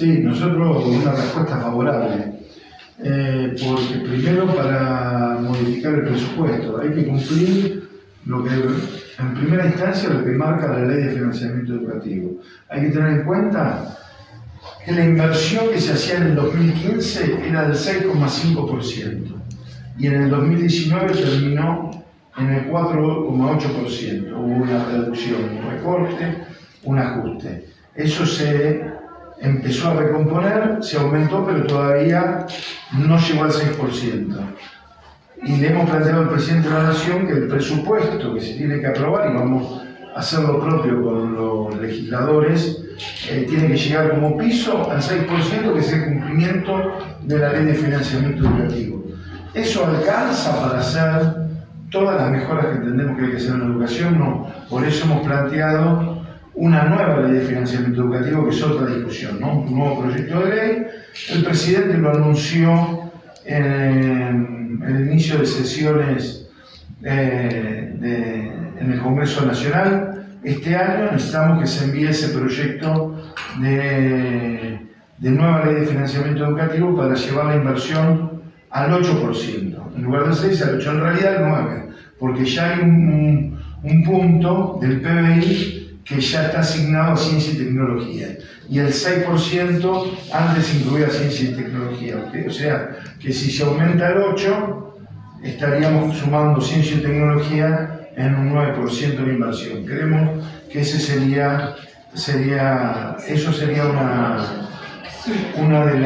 Sí, nosotros una respuesta favorable, porque primero para modificar el presupuesto hay que cumplir lo que en primera instancia lo que marca la ley de financiamiento educativo. Hay que tener en cuenta que la inversión que se hacía en el 2015 era del 6,5% y en el 2019 terminó en el 4,8%. Hubo una reducción, un recorte, un ajuste. Eso se empezó a recomponer, se aumentó, pero todavía no llegó al 6%. Y le hemos planteado al presidente de la Nación que el presupuesto que se tiene que aprobar, y vamos a hacer lo propio con los legisladores, tiene que llegar como piso al 6%, que es el cumplimiento de la ley de financiamiento educativo. Eso alcanza para hacer todas las mejoras que entendemos que hay que hacer en la educación. No. Por eso hemos planteado una nueva ley de financiamiento educativo, que es otra discusión, ¿no? Un nuevo proyecto de ley. El presidente lo anunció en el inicio de sesiones en el Congreso Nacional. Este año necesitamos que se envíe ese proyecto de nueva ley de financiamiento educativo para llevar la inversión al 8%, en lugar del 6 al 8, en realidad al 9, porque ya hay un punto del PBI que ya está asignado a ciencia y tecnología, y el 6% antes incluía ciencia y tecnología. O sea, que si se aumenta el 8, estaríamos sumando ciencia y tecnología en un 9% de inversión. Creemos que ese sería una de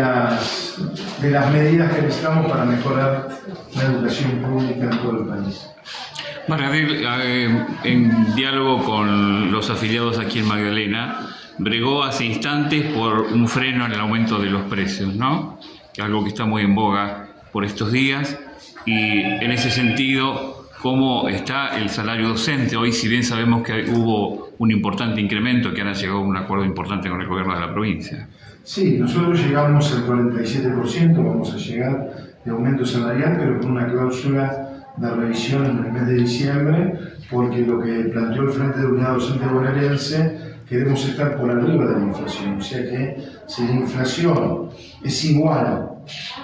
las medidas que necesitamos para mejorar la educación pública en todo el país. Margadel, en diálogo con los afiliados aquí en Magdalena, bregó hace instantes por un freno en el aumento de los precios, ¿no? Algo que está muy en boga por estos días. Y en ese sentido, ¿cómo está el salario docente? Hoy, si bien sabemos que hubo un importante incremento, que ahora llegó a un acuerdo importante con el gobierno de la provincia. Sí, nosotros llegamos al 47%, vamos a llegar de aumento salarial, pero con una cláusula de revisión en el mes de diciembre, porque lo que planteó el Frente de Unidad Docente Bonaerense, queremos estar por arriba de la inflación. O sea que si la inflación es igual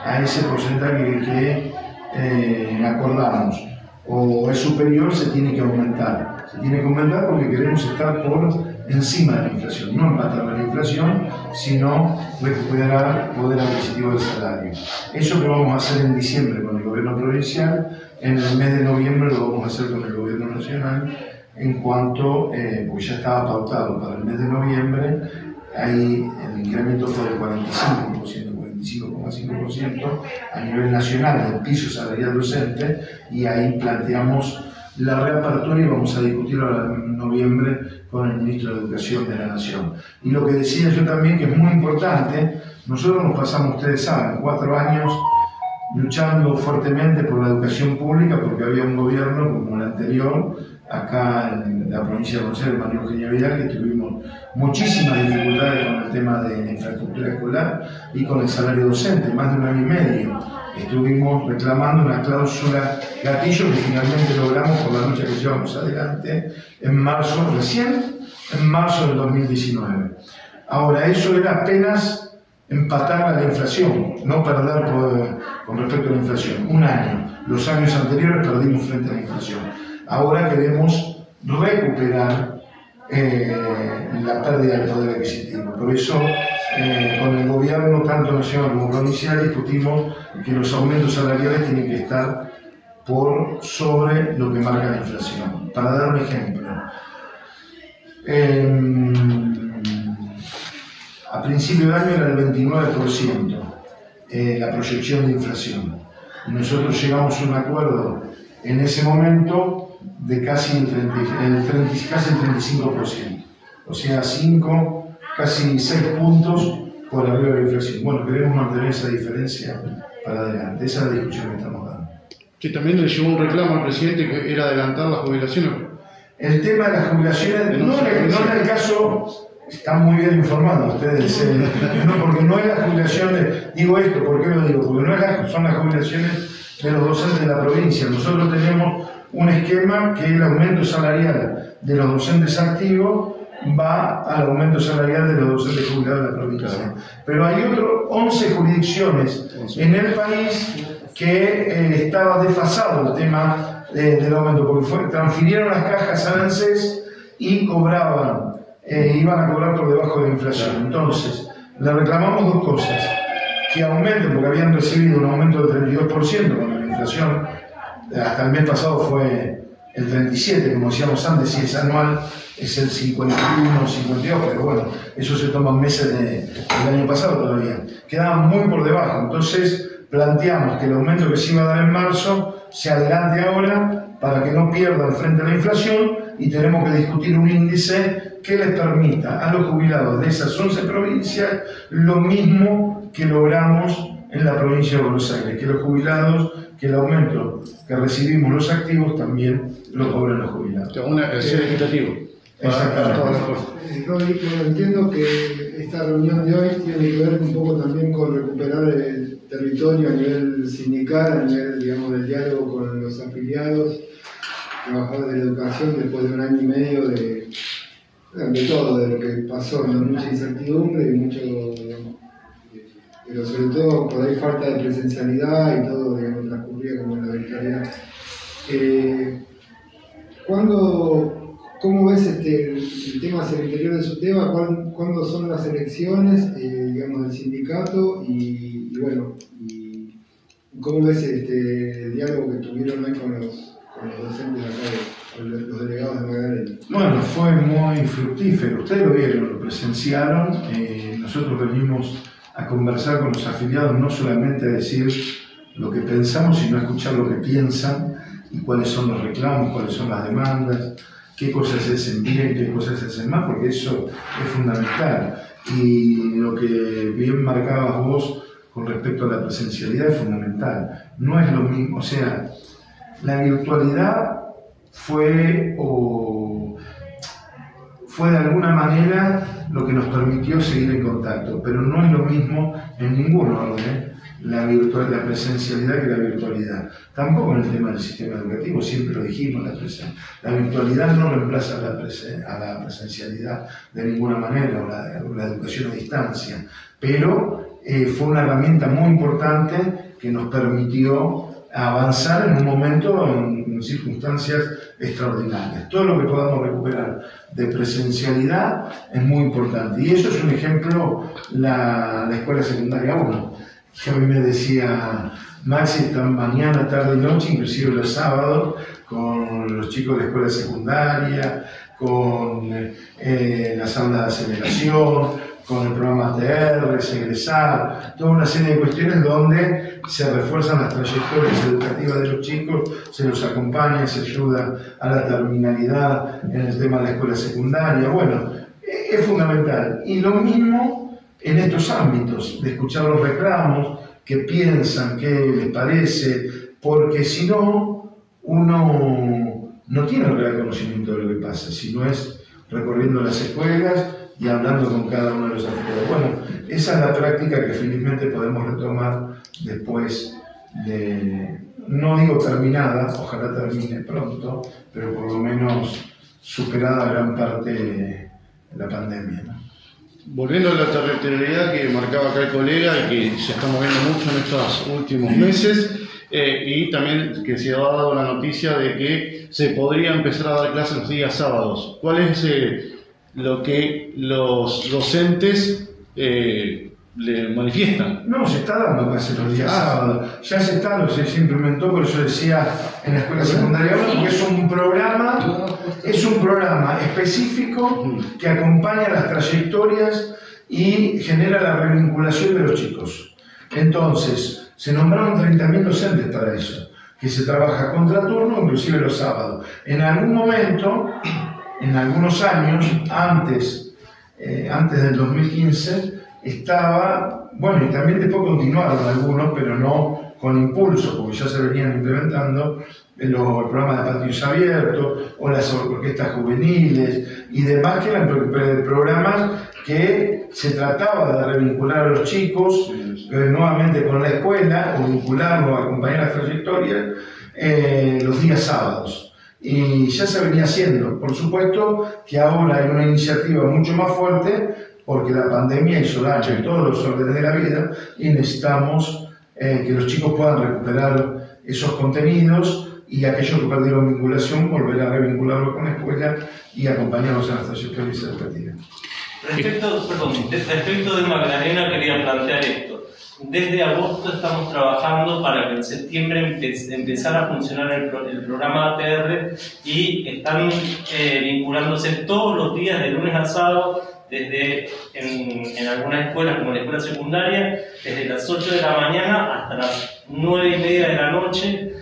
a ese porcentaje que acordamos o es superior, se tiene que aumentar. Se tiene que aumentar porque queremos estar por encima de la inflación, no empatar la inflación, sino recuperar poder adquisitivo del salario. Eso que vamos a hacer en diciembre con el gobierno provincial, en el mes de noviembre lo vamos a hacer con el gobierno nacional, en cuanto, porque ya estaba pautado para el mes de noviembre, ahí el incremento fue del 45%, 45,5% a nivel nacional del piso salarial docente, y ahí planteamos la reapertura y vamos a discutirlo en noviembre con el ministro de Educación de la Nación. Y lo que decía yo también, que es muy importante, nosotros nos pasamos, ustedes saben, 4 años luchando fuertemente por la educación pública, porque había un gobierno como el anterior, acá en la provincia de Buenos Aires, María Eugenia Vidal, que tuvimos muchísimas dificultades con el tema de la infraestructura escolar y con el salario docente. Más de 1 año y medio estuvimos reclamando una cláusula gatillo que finalmente logramos por la lucha que llevamos adelante en marzo, recién en marzo del 2019. Ahora, eso era apenas empatar a la inflación, no perder con respecto a la inflación. 1 año. Los años anteriores perdimos frente a la inflación. Ahora queremos recuperar la pérdida del poder adquisitivo. Por eso, con el gobierno, tanto nacional como provincial, discutimos que los aumentos salariales tienen que estar por sobre lo que marca la inflación. Para dar un ejemplo, a principio de año era el 29% la proyección de inflación. Nosotros llegamos a un acuerdo en ese momento de casi el 35%. O sea, casi 6 puntos por arriba de la inflación. Bueno, queremos mantener esa diferencia para adelante. Esa es la discusión que estamos dando. Que también le llegó un reclamo al presidente que era adelantar las jubilaciones. El tema de las jubilaciones, no en el caso. Están muy bien informados ustedes, no, porque no es la jubilación digo esto, ¿por qué lo digo? Porque no son las jubilaciones de los docentes de la provincia. Nosotros tenemos un esquema que es el aumento salarial de los docentes activos va al aumento salarial de los docentes jubilados de la provincia. Pero hay 11 jurisdicciones en el país que estaba desfasado el tema del aumento, porque transfirieron las cajas a ANSES y cobraban, iban a cobrar por debajo de la inflación. Entonces, le reclamamos dos cosas: que aumenten, porque habían recibido un aumento del 32%, cuando la inflación hasta el mes pasado fue el 37%, como decíamos antes, si es anual es el 51, 52, pero bueno, eso se toma meses del año pasado todavía. Quedaban muy por debajo, entonces planteamos que el aumento que se iba a dar en marzo se adelante ahora para que no pierdan frente a la inflación, y tenemos que discutir un índice que les permita a los jubilados de esas 11 provincias lo mismo que logramos en la provincia de Buenos Aires, que los jubilados, que el aumento que recibimos los activos también lo cobran los jubilados. Es equitativo. Exactamente. Bueno, entiendo que esta reunión de hoy tiene que ver un poco también con recuperar el territorio a nivel sindical, a nivel, digamos, del diálogo con los afiliados, trabajadores de la educación, después de un año y medio de todo, de lo que pasó, ¿no? Mucha incertidumbre y mucho, digamos, pero sobre todo por ahí falta de presencialidad y todo, digamos, transcurría como en la virtualidad. ¿Cómo ves el tema hacia el interior de su tema? ¿Cuándo son las elecciones, digamos, del sindicato? Y bueno, y ¿cómo ves el diálogo que tuvieron hoy con los docentes acá, los delegados de Magdalena? Bueno, fue muy fructífero. Ustedes lo vieron, lo presenciaron. Nosotros venimos a conversar con los afiliados, no solamente a decir lo que pensamos, sino a escuchar lo que piensan y cuáles son los reclamos, cuáles son las demandas, qué cosas se hacen bien, qué cosas se hacen mal, porque eso es fundamental. Y lo que bien marcabas vos con respecto a la presencialidad es fundamental. No es lo mismo, o sea, la virtualidad fue de alguna manera lo que nos permitió seguir en contacto, pero no es lo mismo en ningún orden, la presencialidad que la virtualidad. Tampoco en el tema del sistema educativo, siempre lo dijimos, la virtualidad no reemplaza a la presencialidad de ninguna manera, o la educación a distancia, pero fue una herramienta muy importante que nos permitió avanzar en un momento, en circunstancias extraordinarias. Todo lo que podamos recuperar de presencialidad es muy importante. Y eso es un ejemplo, la Escuela Secundaria 1. Que a mí me decía Maxi, están mañana, tarde y noche, inclusive los sábados, con los chicos de la escuela secundaria, con las aulas de aceleración, con el programa TR, Egresar, toda una serie de cuestiones donde se refuerzan las trayectorias educativas de los chicos, se los acompaña, se ayuda a la terminalidad en el tema de la escuela secundaria. Bueno, es fundamental. Y lo mismo en estos ámbitos, de escuchar los reclamos, qué piensan, qué les parece, porque si no, uno no tiene el real conocimiento de lo que pasa, sino es recorriendo las escuelas y hablando con cada uno de los afiliados. Bueno, esa es la práctica que felizmente podemos retomar después de, no digo terminada, ojalá termine pronto, pero por lo menos superada gran parte de la pandemia, ¿no? Volviendo a la territorialidad que marcaba acá el colega y que se está moviendo mucho en estos últimos meses, y también que se ha dado la noticia de que se podría empezar a dar clases los días sábados. ¿Cuál es lo que los docentes le manifiestan? No, se está dando clases los días sábados. Ya se implementó, por eso decía en la escuela secundaria 1, porque es un programa específico que acompaña las trayectorias y genera la revinculación de los chicos. Entonces, se nombraron 30.000 docentes para eso, que se trabaja contraturno, inclusive los sábados. En algún momento, en algunos años, antes del 2015, estaba, bueno, y también después continuaron algunos, pero no con impulso, porque ya se venían implementando los programas de patios abiertos o las orquestas juveniles y demás, que eran programas que se trataba de revincular a los chicos nuevamente con la escuela o vincularlos, acompañar las trayectorias los días sábados. y ya se venía haciendo. Por supuesto que ahora hay una iniciativa mucho más fuerte porque la pandemia hizo daño en todos los órdenes de la vida y necesitamos que los chicos puedan recuperar esos contenidos y aquellos que perdieron vinculación volver a revincularlos con la escuela y acompañarlos en las trayectorias educativas. Respecto de Magdalena, quería plantear esto. Desde agosto estamos trabajando para que en septiembre empezara a funcionar el programa ATR y están vinculándose todos los días de lunes a sábado, desde en algunas escuelas como la escuela secundaria, desde las 8 de la mañana hasta las 9:30 de la noche,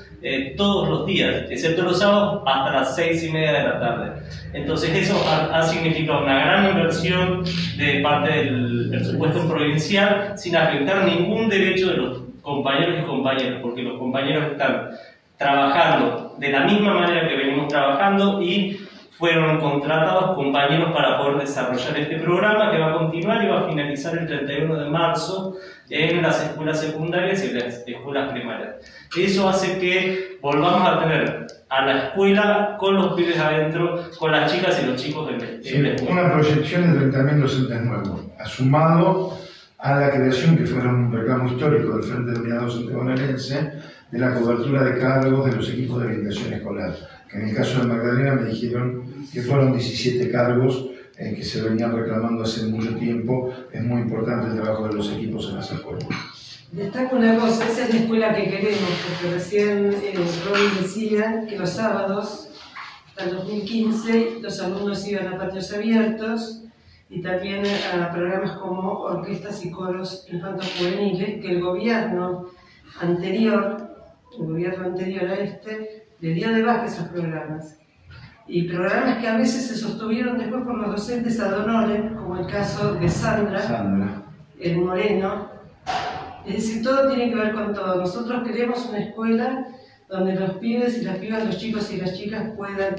todos los días, excepto los sábados, hasta las 6:30 de la tarde. Entonces eso ha significado una gran inversión de parte del presupuesto provincial sin afectar ningún derecho de los compañeros y compañeras, porque los compañeros están trabajando de la misma manera que venimos trabajando y fueron contratados compañeros para poder desarrollar este programa que va a continuar y va a finalizar el 31 de marzo en las escuelas secundarias y en las escuelas primarias. Eso hace que volvamos a tener a la escuela con los pibes adentro, con las chicas y los chicos en la escuela. Una proyección de 30.000 docentes nuevos, sumado a la creación, que fue un reclamo histórico del Frente de Unidad Docente Bonaerense, de la cobertura de cargos de los equipos de orientación escolar, que en el caso de Magdalena me dijeron que fueron 17 cargos que se venían reclamando hace mucho tiempo. Es muy importante el trabajo de los equipos en las escuelas. Destaco una cosa, esa es la escuela que queremos, porque recién Robin decía que los sábados, hasta el 2015, los alumnos iban a patios abiertos y también a programas como orquestas y coros infantos juveniles, que el gobierno anterior a este, le dio de baja esos programas. Y programas que a veces se sostuvieron después por los docentes ad honorem, como el caso de Sandra. El Moreno. Es decir, todo tiene que ver con todo. Nosotros queremos una escuela donde los pibes y las pibas, los chicos y las chicas puedan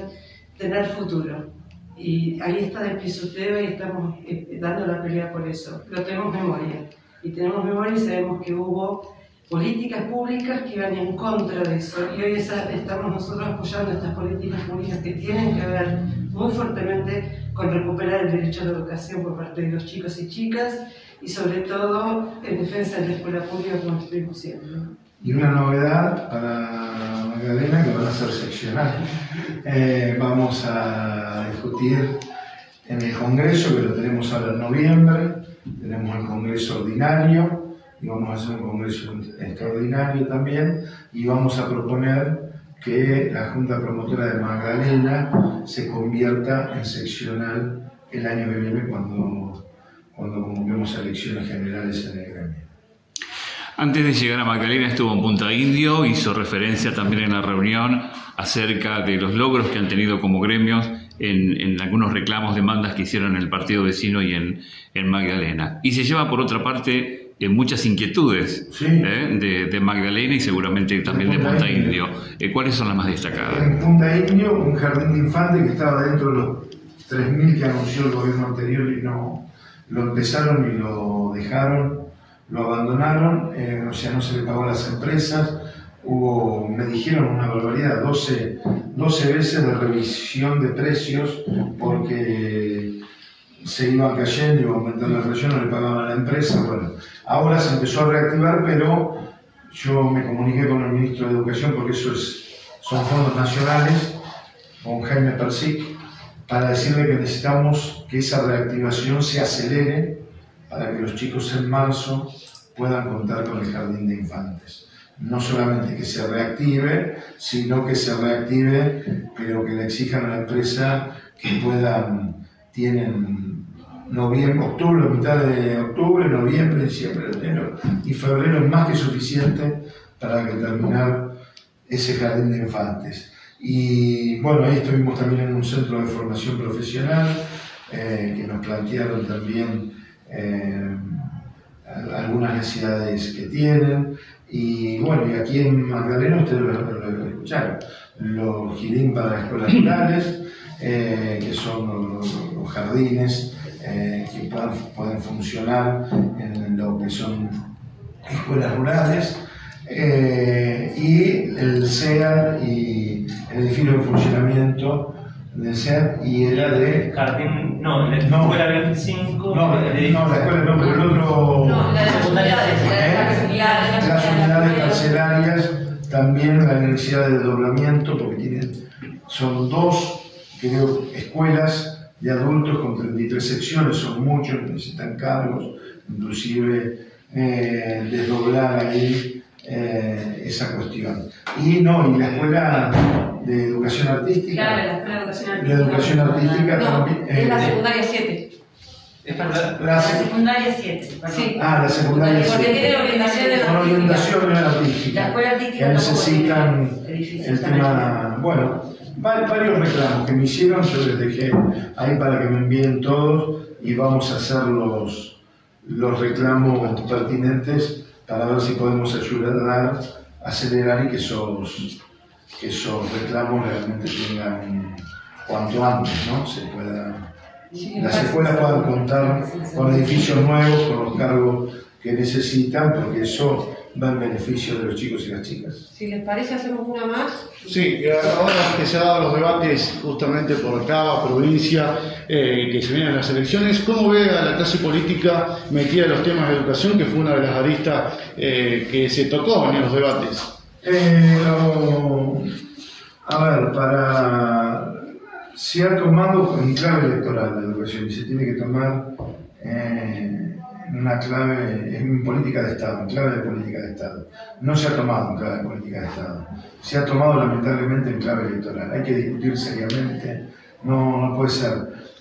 tener futuro. Y ahí está de Pisuteva y estamos dando la pelea por eso. Pero tenemos memoria. Y tenemos memoria y sabemos que hubo políticas públicas que iban en contra de eso. Y hoy estamos nosotros apoyando estas políticas públicas que tienen que ver muy fuertemente con recuperar el derecho a la educación por parte de los chicos y chicas y sobre todo en defensa de la escuela pública como estuvimos siendo. Y una novedad para Magdalena, que van a ser seccionales. Vamos a discutir en el Congreso, que lo tenemos ahora en noviembre, tenemos el Congreso ordinario, y vamos a hacer un congreso extraordinario también, y vamos a proponer que la Junta Promotora de Magdalena se convierta en seccional el año que viene cuando convoquemos elecciones generales en el gremio. Antes de llegar a Magdalena estuvo en Punta Indio, hizo referencia también en la reunión acerca de los logros que han tenido como gremios en algunos reclamos, demandas que hicieron en el partido vecino y en Magdalena. Y se lleva por otra parte muchas inquietudes, sí, de Magdalena y seguramente también de Punta Indio. ¿Cuáles son las más destacadas? En Punta Indio, un jardín de infantes que estaba dentro de los 3.000 que anunció el gobierno anterior y no lo empezaron y lo dejaron, lo abandonaron, o sea, no se le pagó a las empresas. Me dijeron una barbaridad, 12 veces de revisión de precios porque se iban cayendo, iba aumentando la presión, no le pagaban a la empresa. Bueno, ahora se empezó a reactivar, pero yo me comuniqué con el ministro de Educación porque eso son fondos nacionales, con Jaime Persic, para decirle que necesitamos que esa reactivación se acelere para que los chicos en marzo puedan contar con el jardín de infantes. No solamente que se reactive, sino que se reactive, pero que le exijan a la empresa que tienen noviembre, octubre, mitad de octubre, noviembre, diciembre, enero y febrero es más que suficiente para terminar ese jardín de infantes. Y bueno, ahí estuvimos también en un centro de formación profesional que nos plantearon también algunas necesidades que tienen. Y bueno, y aquí en Magdalena ustedes lo escucharon, los girín para las escuelas rurales, que son los jardines que pueden funcionar en lo que son escuelas rurales, y el SEA y el edificio de funcionamiento del CEP y era de... Jardín, no, la escuela 25... No, la escuela no, pero el otro... No, la de las unidades, las unidades carcelarias, también la necesidad de desdoblamiento, porque son 2, creo, escuelas de adultos con 33 secciones, son muchos, necesitan cargos, inclusive desdoblar ahí esa cuestión. Y la escuela de educación artística. Claro, la escuela de educación artística. La educación artística no, también. Es la secundaria 7. La secundaria 7. Sí. La secundaria 7. Porque tiene orientación Con orientación artística. La escuela artística que necesitan el tema. Bueno, varios reclamos que me hicieron, yo les dejé ahí para que me envíen todos y vamos a hacer los reclamos pertinentes para ver si podemos ayudar a acelerar y que esos reclamos realmente tengan cuanto antes, ¿no? Las escuelas puedan contar con edificios nuevos, con los cargos que necesitan, porque eso va en beneficio de los chicos y las chicas. Si les parece, hacemos una más. Sí, ahora que se han dado los debates justamente por cada provincia que se vienen las elecciones, ¿cómo ve a la clase política metida en los temas de educación, que fue una de las aristas que se tocó en los debates? Se ha tomado en clave electoral la educación y se tiene que tomar en una clave, en política de Estado, en clave de política de Estado. No se ha tomado en clave de política de Estado, se ha tomado lamentablemente en clave electoral. Hay que discutir seriamente, no puede ser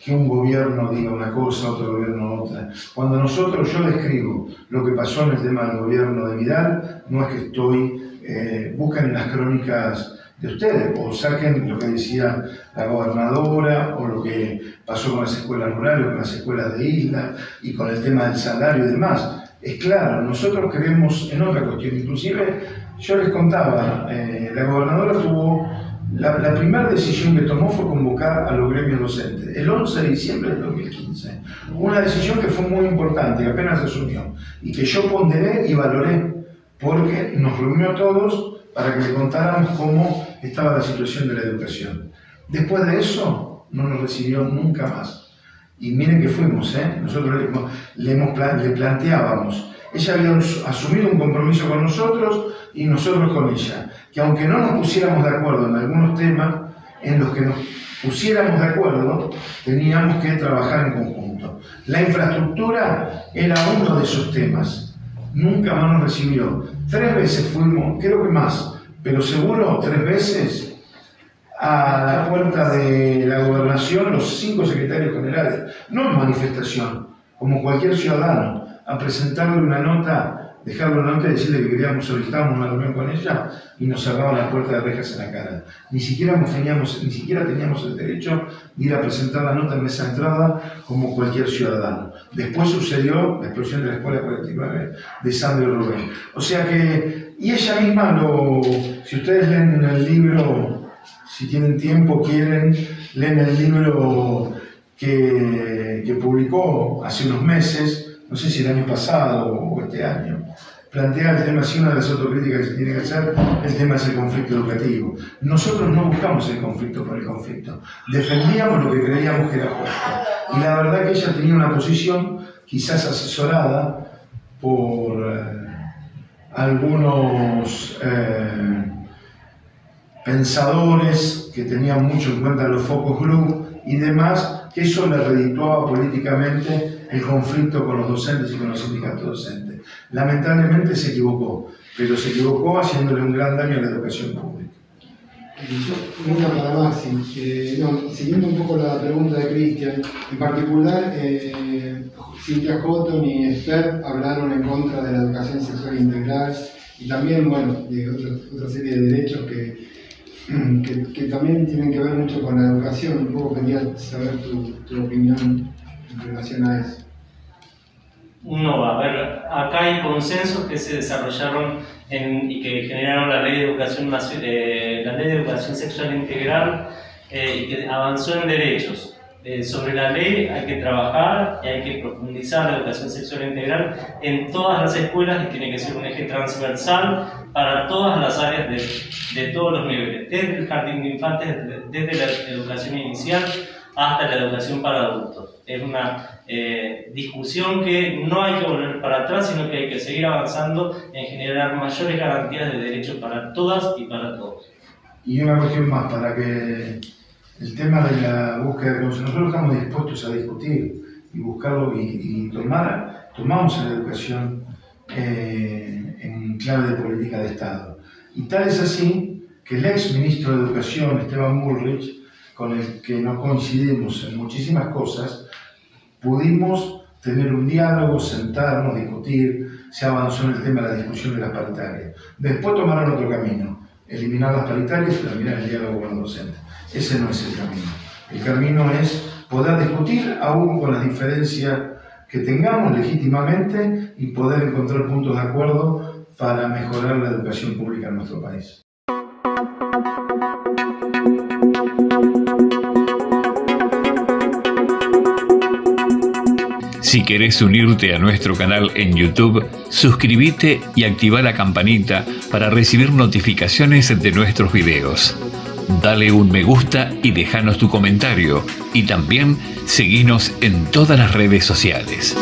que un gobierno diga una cosa, otro gobierno otra. Cuando yo describo lo que pasó en el tema del gobierno de Vidal, no es que busquen en las crónicas de ustedes, o saquen lo que decía la gobernadora, o lo que pasó con las escuelas rurales, o con las escuelas de isla, y con el tema del salario y demás. Es claro, nosotros creemos en otra cuestión. Inclusive, yo les contaba, la gobernadora tuvo, la primera decisión que tomó fue convocar a los gremios docentes, el 11 de diciembre del 2015. Una decisión que fue muy importante, que apenas asumió, y que yo ponderé y valoré, porque nos reunió a todos para que le contáramos cómo estaba la situación de la educación. Después de eso, no nos recibió nunca más. Y miren que fuimos, nosotros le planteábamos. Ella había asumido un compromiso con nosotros y nosotros con ella. Que aunque no nos pusiéramos de acuerdo en algunos temas, en los que nos pusiéramos de acuerdo, teníamos que trabajar en conjunto. La infraestructura era uno de esos temas. Nunca más nos recibió. 3 veces fuimos, creo que más, pero seguro 3 veces a la puerta de la gobernación, los 5 secretarios generales, no en manifestación, como cualquier ciudadano, a presentarle una nota, dejarle una nota y decirle que solicitábamos una reunión con ella y nos cerraban la puerta de rejas en la cara. Ni siquiera teníamos el derecho de ir a presentar la nota en mesa de entrada como cualquier ciudadano. Después sucedió la explosión de la Escuela 49 de Sandro Rubén. O sea que, y ella misma si ustedes leen el libro, si tienen tiempo, quieren, leen el libro que publicó hace unos meses, no sé si el año pasado o este año, plantea el tema, si una de las autocríticas que se tiene que hacer, el tema es el conflicto educativo. Nosotros no buscamos el conflicto por el conflicto, defendíamos lo que creíamos que era justo. Y la verdad que ella tenía una posición, quizás asesorada por algunos pensadores que tenían mucho en cuenta los focus group y demás, que eso le redituaba políticamente el conflicto con los docentes y con los sindicatos docentes. Lamentablemente se equivocó, pero se equivocó haciéndole un gran daño a la educación pública. Una para más, siguiendo un poco la pregunta de Cristian, en particular, Cintia Houghton y Esther hablaron en contra de la educación sexual integral y también, de otra serie de derechos que también tienen que ver mucho con la educación. Un poco quería saber tu opinión en relación a eso. No, a ver, acá hay consensos que se desarrollaron y que generaron la Ley de Educación Sexual Integral y que avanzó en derechos. sobre la ley hay que trabajar y hay que profundizar la educación sexual integral en todas las escuelas y tiene que ser un eje transversal para todas las áreas de todos los niveles, desde el jardín de infantes, desde la educación inicial hasta la educación para adultos. Es una discusión que no hay que volver para atrás, sino que hay que seguir avanzando en generar mayores garantías de derechos para todas y para todos. Y una cuestión más, para que el tema de la búsqueda de consenso, nosotros estamos dispuestos a discutir y buscarlo y tomamos la educación en clave de política de Estado. Y tal es así que el ex ministro de Educación, Esteban Bullrich, con el que no coincidimos en muchísimas cosas, pudimos tener un diálogo, sentarnos, discutir, se avanzó en el tema de la discusión de las paritarias. Después tomaron otro camino, eliminar las paritarias y terminar el diálogo con los docentes. Ese no es el camino. El camino es poder discutir aún con las diferencias que tengamos legítimamente y poder encontrar puntos de acuerdo para mejorar la educación pública en nuestro país. Si querés unirte a nuestro canal en YouTube, suscríbete y activa la campanita para recibir notificaciones de nuestros videos. Dale un me gusta y déjanos tu comentario. Y también seguinos en todas las redes sociales.